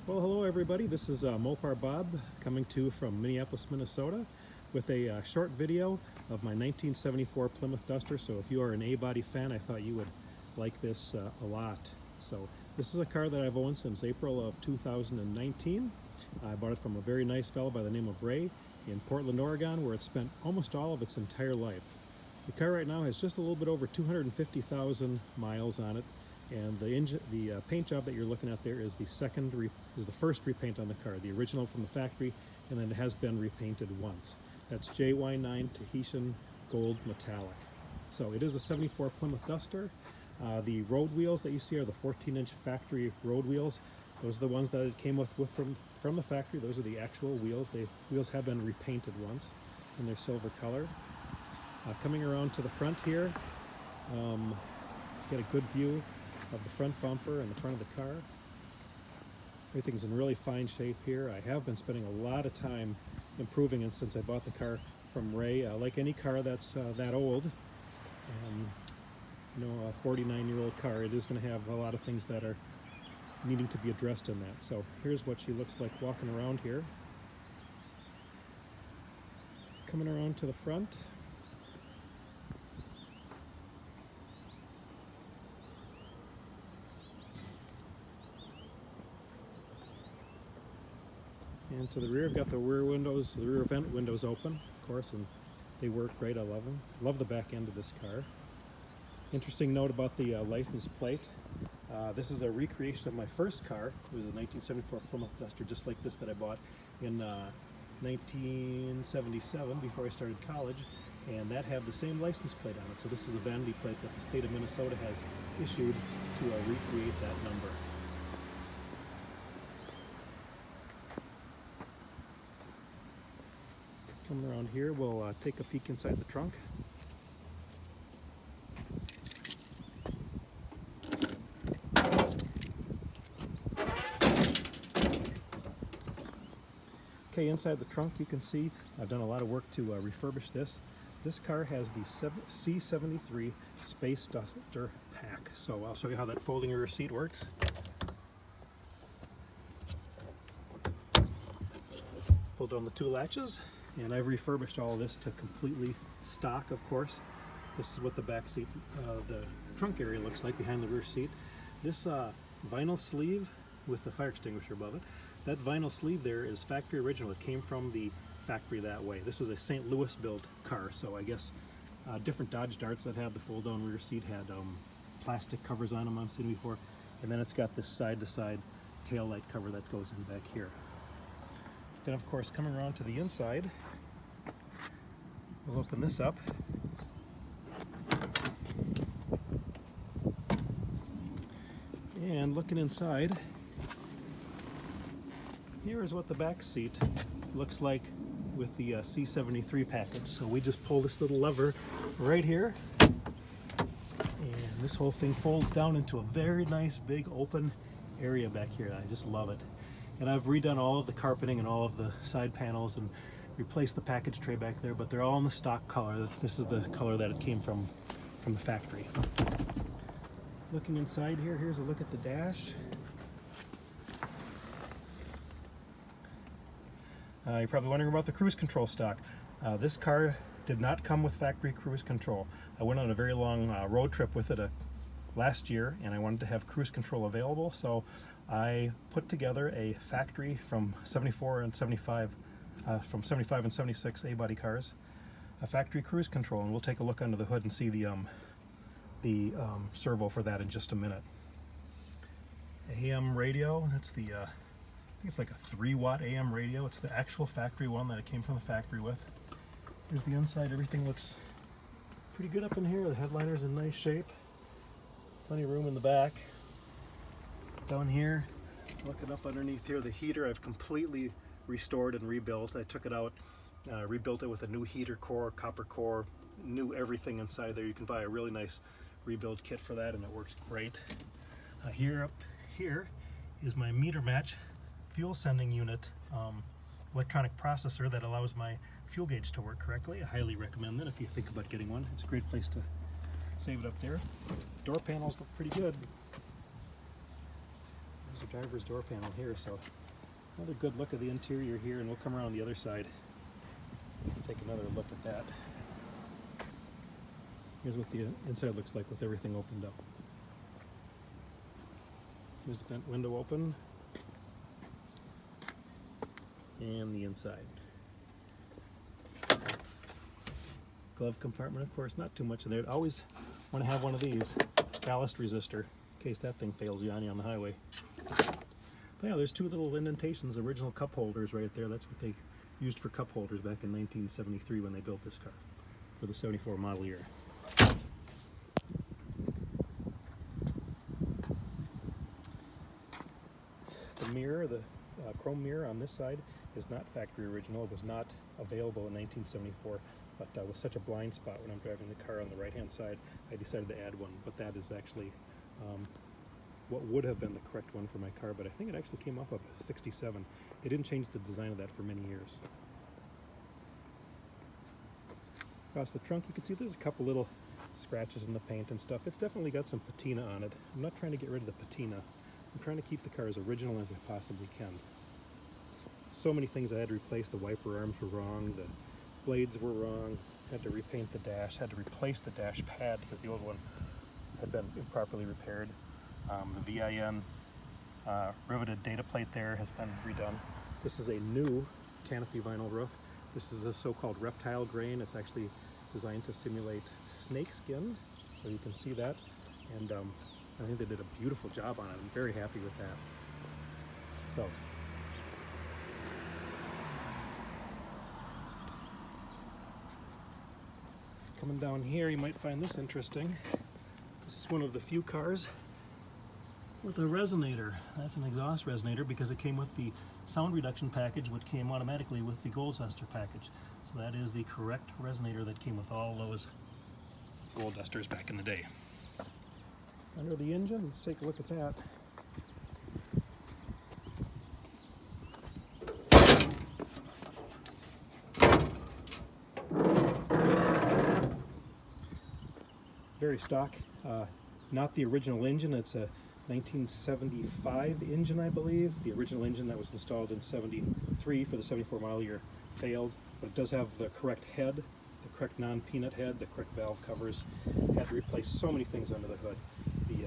Well, hello everybody. This is Mopar Bob coming to you from Minneapolis, Minnesota with a short video of my 1974 Plymouth Duster. So if you are an A-body fan, I thought you would like this a lot. So this is a car that I've owned since April of 2019. I bought it from a very nice fellow by the name of Ray in Portland, Oregon, where it spent almost all of its entire life. The car right now has just a little bit over 250,000 miles on it. And the paint job that you're looking at there is the first repaint on the car, the original from the factory, and then it has been repainted once. That's JY9 Tahitian Gold Metallic. So it is a 74 Plymouth Duster. The road wheels that you see are the 14-inch factory road wheels. Those are the ones that it came with from the factory. Those are the actual wheels. The wheels have been repainted once in their silver color. Coming around to the front here, get a good view of the front bumper and the front of the car. Everything's in really fine shape here. I have been spending a lot of time improving it since I bought the car from Ray. Like any car that's that old, a 49-year-old car, it is going to have a lot of things that are needing to be addressed in that. So here's what she looks like walking around here. Coming around to the front. And to the rear, I've got the rear windows, the rear vent windows open, of course, and they work great. I love them. Love the back end of this car. Interesting note about the license plate. This is a recreation of my first car. It was a 1974 Plymouth Duster, just like this, that I bought in 1977 before I started college, and that had the same license plate on it. So this is a vanity plate that the state of Minnesota has issued to recreate that number. Coming around here, we'll take a peek inside the trunk. Okay, inside the trunk you can see I've done a lot of work to refurbish this. This car has the C73 Space Duster Pak. So I'll show you how that folding rear seat works. Pull down the two latches. And I've refurbished all of this to completely stock, of course. This is what the back seat, the trunk area looks like behind the rear seat. This vinyl sleeve with the fire extinguisher above it, that vinyl sleeve there is factory original. It came from the factory that way. This was a St. Louis built car, so I guess different Dodge Darts that have the fold down rear seat had plastic covers on them I've seen before. And then it's got this side-to-side tail light cover that goes in back here. Then, of course, coming around to the inside, we'll open this up. And looking inside, here is what the back seat looks like with the C73 package. So we just pull this little lever right here, and this whole thing folds down into a very nice big open area back here. I just love it. And I've redone all of the carpeting and all of the side panels and replaced the package tray back there, but they're all in the stock color. This is the color that it came from the factory. Looking inside here, here's a look at the dash. You're probably wondering about the cruise control stock. This car did not come with factory cruise control. I went on a very long road trip with it last year, and I wanted to have cruise control available, so I put together a factory from 74 and 75, from 75 and 76 A-body cars, a factory cruise control, and we'll take a look under the hood and see the servo for that in just a minute. AM radio, that's the, I think it's like a 3-watt AM radio. It's the actual factory one that it came from the factory with. Here's the inside. Everything looks pretty good up in here. The headliner's in nice shape. Plenty of room in the back. Down here, looking up underneath here, the heater I've completely restored and rebuilt. I took it out, rebuilt it with a new heater core, copper core, new everything inside there. You can buy a really nice rebuild kit for that, and it works great. Up here is my meter match fuel sending unit electronic processor that allows my fuel gauge to work correctly. I highly recommend that if you think about getting one. It's a great place to save it up there. Door panels look pretty good. There's a driver's door panel here, so another good look at the interior here, and we'll come around the other side. Take another look at that. Here's what the inside looks like with everything opened up. Here's the front window open, and the inside. Glove compartment, of course, not too much in there. I always want to have one of these, ballast resistor, in case that thing fails you on the highway. But yeah, there's two little indentations, original cup holders right there. That's what they used for cup holders back in 1973 when they built this car for the 74 model year. The mirror, the chrome mirror on this side is not factory original. It was not available in 1974, but with such a blind spot when I'm driving the car on the right hand side, I decided to add one. But that is actually what would have been the correct one for my car, but I think it actually came off of a 67. They didn't change the design of that for many years. Across the trunk you can see there's a couple little scratches in the paint and stuff. It's definitely got some patina on it. I'm not trying to get rid of the patina. I'm trying to keep the car as original as I possibly can. So many things I had to replace. The wiper arms were wrong, the blades were wrong, had to repaint the dash, had to replace the dash pad because the old one had been improperly repaired. The VIN riveted data plate there has been redone. This is a new canopy vinyl roof. This is a so-called reptile grain. It's actually designed to simulate snake skin, so you can see that. And I think they did a beautiful job on it. I'm very happy with that. So, coming down here, you might find this interesting. This is one of the few cars with a resonator. That's an exhaust resonator because it came with the sound reduction package, which came automatically with the Gold Duster package. So that is the correct resonator that came with all those Gold Dusters back in the day. Under the engine, let's take a look at that. Very stock, not the original engine. It's a 1975 engine, I believe. The original engine that was installed in 73 for the 74 model year failed, but it does have the correct head, the correct non-peanut head, the correct valve covers. Had to replace so many things under the hood. The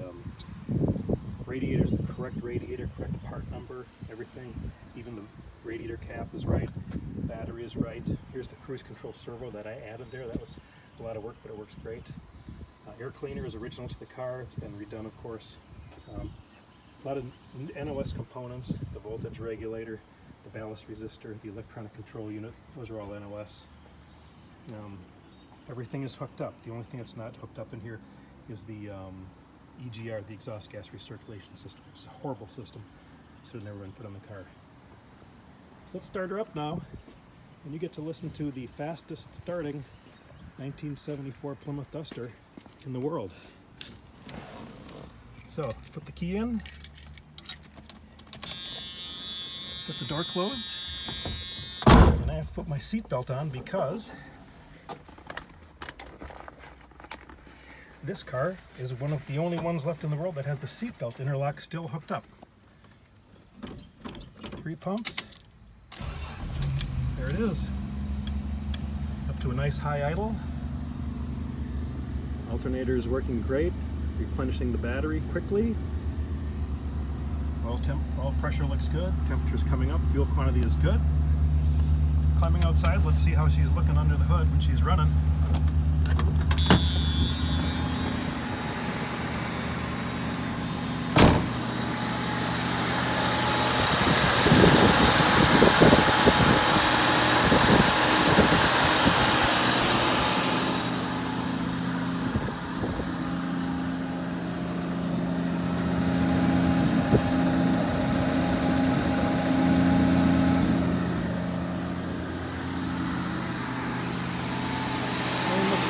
radiator's the correct radiator, correct part number, everything. Even the radiator cap is right, the battery is right. Here's the cruise control servo that I added there. That was a lot of work, but it works great. Air cleaner is original to the car. It's been redone, of course. A lot of NOS components, the voltage regulator, the ballast resistor, the electronic control unit, those are all NOS. Everything is hooked up. The only thing that's not hooked up in here is the EGR, the exhaust gas recirculation system. It's a horrible system. Should have never been put on the car. So let's start her up now, and you get to listen to the fastest starting 1974 Plymouth Duster in the world. So, put the key in, get the door closed, and I have to put my seatbelt on because this car is one of the only ones left in the world that has the seatbelt interlock still hooked up. 3 pumps. There it is. Up to a nice high idle. Alternator is working great. Replenishing the battery quickly. Oil pressure looks good. Temperature's coming up. Fuel quantity is good. Climbing outside, let's see how she's looking under the hood when she's running.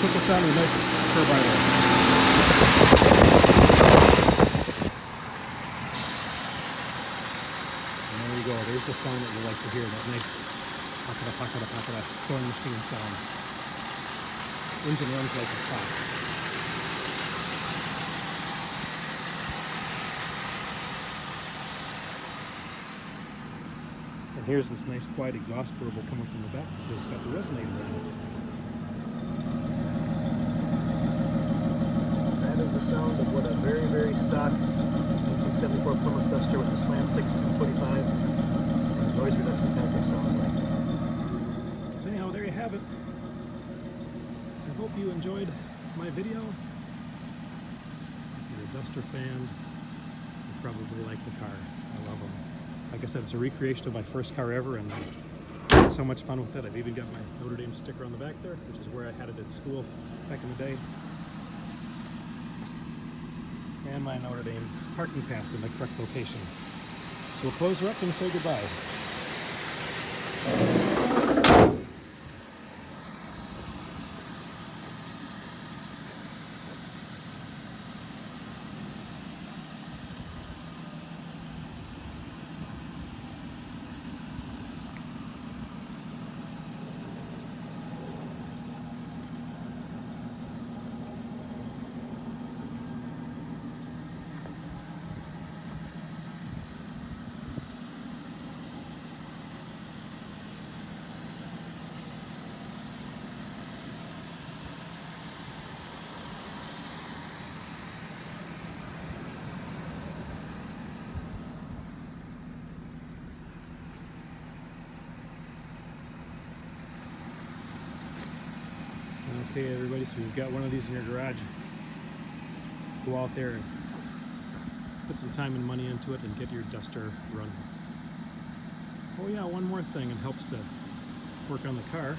Put this on a nice turbine oil. And there you go. There's the sound that you like to hear, that nice pakada sewing machine sound. Engine runs like a top. And here's this nice quiet exhaust burble coming from the back, so it's got the resonator on it. That is the sound of what a very, very stock 1974 Plymouth Duster with the slant 6.245 and noise reduction package sounds like. So anyhow, there you have it. I hope you enjoyed my video. If you're a Duster fan, you probably like the car. I love them. Like I said, it's a recreation of my first car ever, and I had so much fun with it. I've even got my Notre Dame sticker on the back there, which is where I had it at school back in the day. And my Notre Dame parking pass in the correct location. So we'll close her up and say goodbye. Okay, everybody, so you've got one of these in your garage. Go out there and put some time and money into it and get your Duster running. Oh yeah, one more thing, it helps to work on the car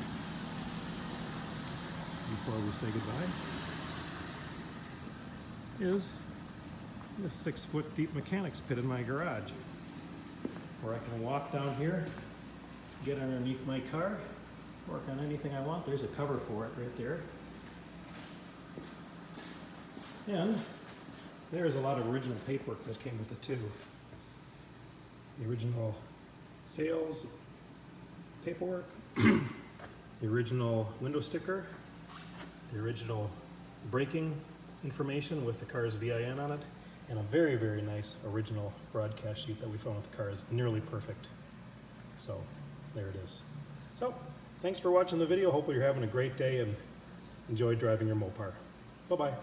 before we say goodbye, is this 6-foot deep mechanics pit in my garage, where I can walk down here, get underneath my car, work on anything I want. There's a cover for it right there. And there's a lot of original paperwork that came with it too. The original sales paperwork, the original window sticker, the original braking information with the car's VIN on it, and a very, very nice original broadcast sheet that we found with the car. Is nearly perfect. So there it is. So thanks for watching the video. Hopefully you're having a great day and enjoy driving your Mopar. Bye-bye.